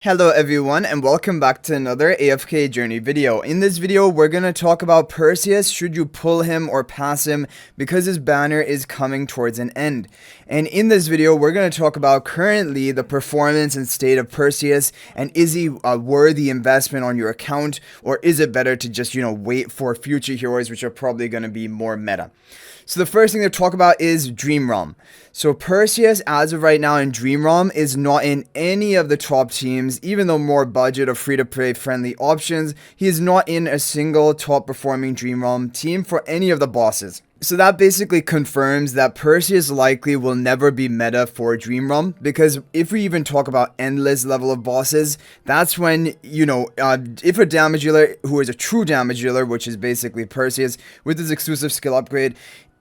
Hello everyone and welcome back to another AFK journey video. In this video we're going to talk about Perseus, should you pull him or pass him because his banner is coming towards an end. And in this video we're going to talk about currently the performance and state of Perseus, and is he a worthy investment on your account, or is it better to just wait for future heroes which are probably going to be more meta. So the first thing to talk about is Dream Realm. So Perseus, as of right now in Dream Realm, is not in any of the top teams, even though more budget or free-to-play friendly options. He is not in a single top performing Dream Realm team for any of the bosses. So that basically confirms that Perseus likely will never be meta for Dream Realm, because if we even talk about endless level of bosses, that's when, if a damage dealer who is a true damage dealer, which is basically Perseus, with his exclusive skill upgrade,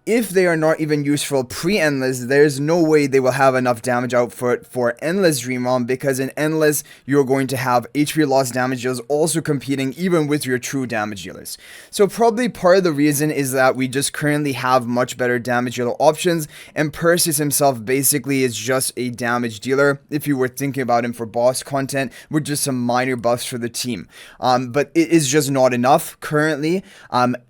if they are not even useful pre-Endless, there's no way they will have enough damage output for Endless Dream Realm, because in Endless, you're going to have HP loss damage dealers also competing even with your true damage dealers. So probably part of the reason is that we just currently have much better damage dealer options, and Perseus himself basically is just a damage dealer if you were thinking about him for boss content with just some minor buffs for the team. But it is just not enough currently.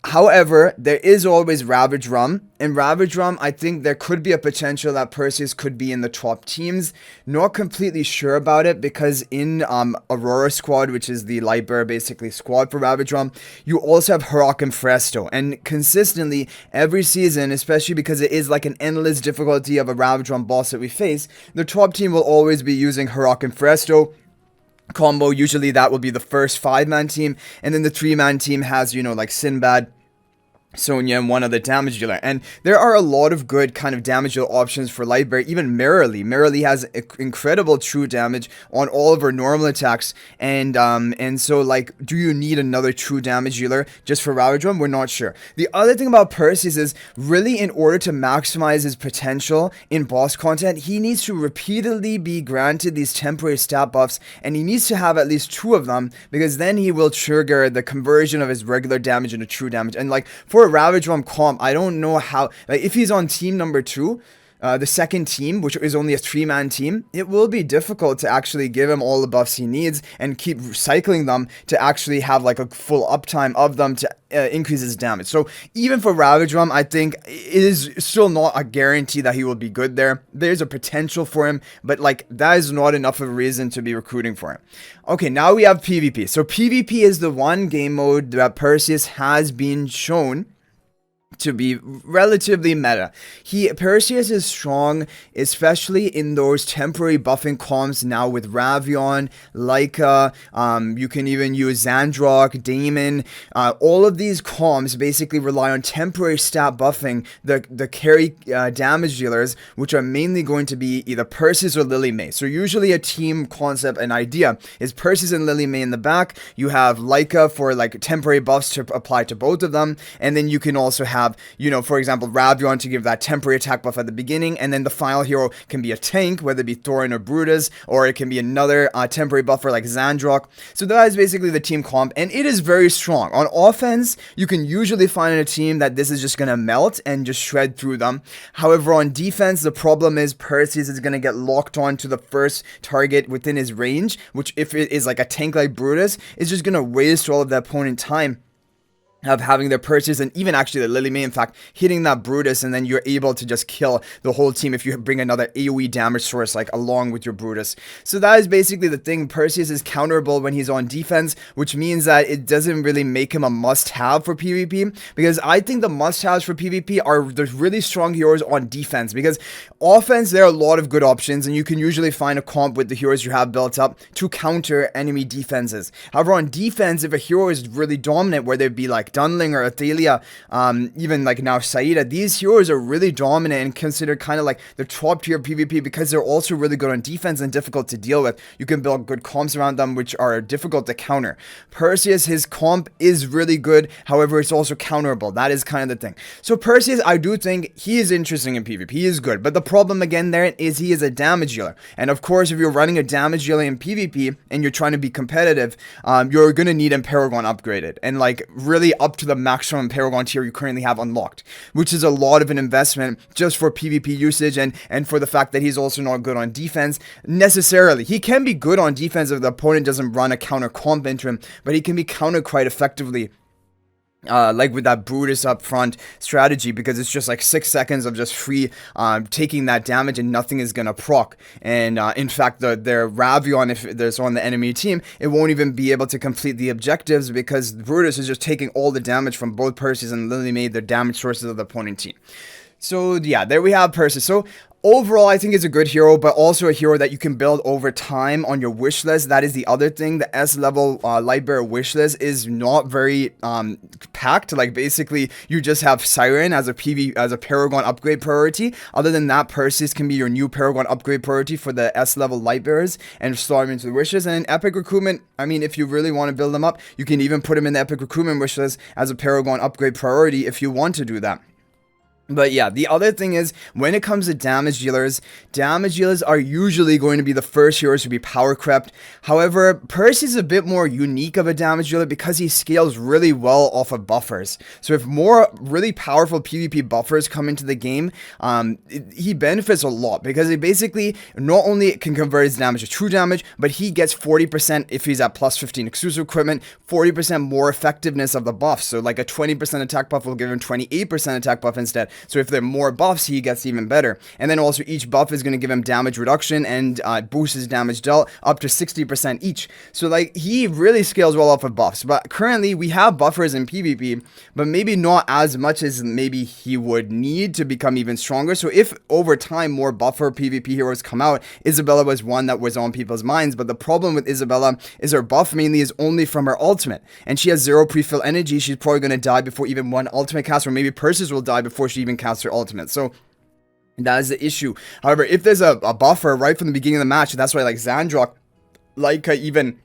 However, there is always Ravaged Realm. In Ravaged Realm, I think there could be a potential that Perseus could be in the top teams. Not completely sure about it, because in Aurora Squad, which is the Lightbearer basically squad for Ravaged Realm, you also have Paragon Fresto. And consistently, every season, especially because it is like an endless difficulty of a Ravaged Realm boss that we face, the top team will always be using Paragon Fresto combo. Usually that will be the first 5-man team, and then the 3-man team has, like Sinbad, Sonya, and one other damage dealer. And there are a lot of good kind of damage dealer options for Lightbearer. Even Merrily has incredible true damage on all of her normal attacks, and so, like, do you need another true damage dealer just for Ravaged Realm? We're not sure. The other thing about Perseus is, really, in order to maximize his potential in boss content, he needs to repeatedly be granted these temporary stat buffs, and he needs to have at least 2 of them, because then he will trigger the conversion of his regular damage into true damage. And like, for a Ravaged Realm comp, I don't know how, like, if he's on team number 2, the second team, which is only a 3-man team, it will be difficult to actually give him all the buffs he needs and keep recycling them to actually have like a full uptime of them to increase his damage. So even for Ravaged Realm, I think it is still not a guarantee that he will be good there. There's a potential for him, but like, that is not enough of a reason to be recruiting for him. Okay, now we have PvP. So PvP is the one game mode that Perseus has been shown to be relatively meta. Perseus is strong, especially in those temporary buffing comps now with Ravion, Leica, you can even use Xandrock, Damon. All of these comps basically rely on temporary stat buffing the carry damage dealers, which are mainly going to be either Perseus or Lily May. So usually a team concept and idea is Perseus and Lily May in the back. You have Leica for like temporary buffs to apply to both of them, and then you can also have, for example, Ravion to give that temporary attack buff at the beginning, and then the final hero can be a tank, whether it be Thorin or Brutus, or it can be another temporary buffer like Xandrock. So that is basically the team comp, and it is very strong. On offense, you can usually find in a team that this is just going to melt and just shred through them. However, on defense, the problem is Perseus is going to get locked on to the first target within his range, which, if it is like a tank like Brutus, is just going to waste all of the opponent time of having their Perseus, and even actually the Lily May, in fact, hitting that Brutus, and then you're able to just kill the whole team if you bring another AoE damage source like along with your Brutus. So that is basically the thing. Perseus is counterable when he's on defense, which means that it doesn't really make him a must-have for PvP, because I think the must-haves for PvP are the really strong heroes on defense, because offense, there are a lot of good options, and you can usually find a comp with the heroes you have built up to counter enemy defenses. However, on defense, if a hero is really dominant, where they'd be like Dunling or Athalia, even like now Saida, these heroes are really dominant and considered kind of like the top tier PvP, because they're also really good on defense and difficult to deal with. You can build good comps around them which are difficult to counter. Perseus, his comp is really good, however it's also counterable. That is kind of the thing. So Perseus, I do think he is interesting in PvP. He is good, but the problem again there is he is a damage dealer, and of course if you're running a damage dealer in PvP and you're trying to be competitive, you're gonna need him Paragon upgraded, and like, really, up to the maximum Paragon tier you currently have unlocked, which is a lot of an investment just for PvP usage and for the fact that he's also not good on defense necessarily. He can be good on defense if the opponent doesn't run a counter comp into him, but he can be countered quite effectively. Like with that Brutus up front strategy, because it's just like 6 seconds of just free taking that damage and nothing is gonna proc. And in fact, their Ravion, if there's on the enemy team, it won't even be able to complete the objectives because Brutus is just taking all the damage from both Perseus and literally made their damage sources of the opponent team. So yeah, there we have Perseus. So overall, I think it's a good hero, but also a hero that you can build over time on your wish list. That is the other thing. The S level Lightbearer wish list is not very packed. Like basically, you just have Siren as a Paragon upgrade priority. Other than that, Perseus can be your new Paragon upgrade priority for the S level Lightbearers and slot them into the wishes. And in Epic Recruitment, I mean, if you really want to build them up, you can even put them in the Epic Recruitment wish list as a Paragon upgrade priority if you want to do that. But yeah, the other thing is, when it comes to damage dealers are usually going to be the first heroes to be Powercrept. However, Perseus is a bit more unique of a damage dealer because he scales really well off of buffers. So if more really powerful PvP buffers come into the game, he benefits a lot because it basically not only can convert his damage to true damage, but he gets 40% if he's at plus 15 exclusive equipment, 40% more effectiveness of the buff. So like a 20% attack buff will give him 28% attack buff instead. So if there are more buffs, he gets even better. And then also each buff is going to give him damage reduction and boost his damage dealt up to 60% each. So like he really scales well off of buffs. But currently we have buffers in PvP, but maybe not as much as maybe he would need to become even stronger. So if over time more buffer PvP heroes come out, Isabella was one that was on people's minds. But the problem with Isabella is her buff mainly is only from her ultimate. And she has 0 pre-fill energy. She's probably going to die before even one ultimate cast, or maybe Perseus will die before she even casts her ultimate. So that is the issue. However, if there's a buffer right from the beginning of the match, that's why like Xandrock, Leica, even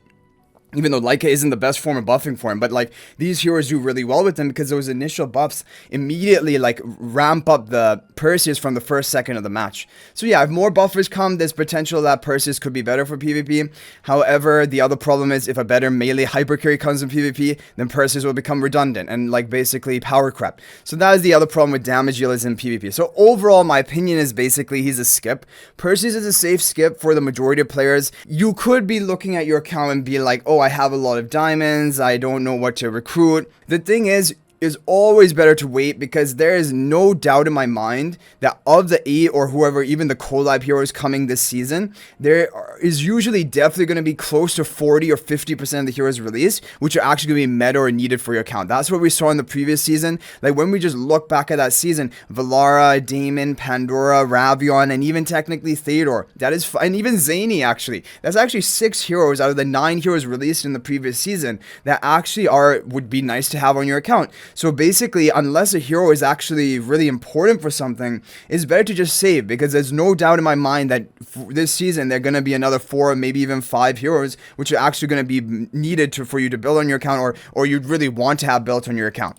though Leica isn't the best form of buffing for him, but like these heroes do really well with them because those initial buffs immediately like ramp up the Perseus from the first second of the match. So yeah, if more buffers come, there's potential that Perseus could be better for PvP. However, the other problem is if a better melee hypercarry comes in PvP, then Perseus will become redundant and like basically Powercrept. So that is the other problem with damage dealers in PvP. So overall, my opinion is basically he's a skip. Perseus is a safe skip for the majority of players. You could be looking at your account and be like, oh, I have a lot of diamonds, I don't know what to recruit. The thing is always better to wait because there is no doubt in my mind that of the 8 or whoever, even the collab heroes coming this season, there is usually definitely going to be close to 40 or 50% of the heroes released, which are actually going to be meta or needed for your account. That's what we saw in the previous season. Like when we just look back at that season, Valara, Daemon, Pandora, Ravion, and even technically Theodore, that is, and even Zany actually. That's actually 6 heroes out of the 9 heroes released in the previous season that actually would be nice to have on your account. So basically, unless a hero is actually really important for something, it's better to just save, because there's no doubt in my mind that this season there are going to be another 4, maybe even 5 heroes which are actually going to be needed for you to build on your account, or you'd really want to have built on your account.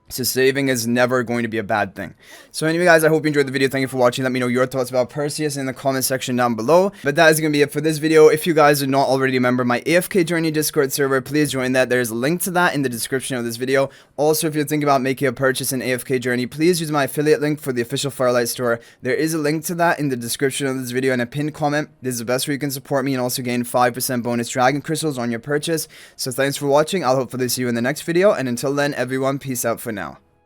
So saving is never going to be a bad thing. So anyway guys, I hope you enjoyed the video. Thank you for watching. Let me know your thoughts about Perseus in the comment section down below. But that is going to be it for this video. If you guys are not already a member of my AFK Journey Discord server, please join that. There's a link to that in the description of this video. Also, if you're thinking about making a purchase in AFK Journey, please use my affiliate link for the official Firelight store. There is a link to that in the description of this video and a pinned comment. This is the best way you can support me and also gain 5% bonus dragon crystals on your purchase. So thanks for watching. I'll hopefully see you in the next video. And until then, everyone, peace out for now.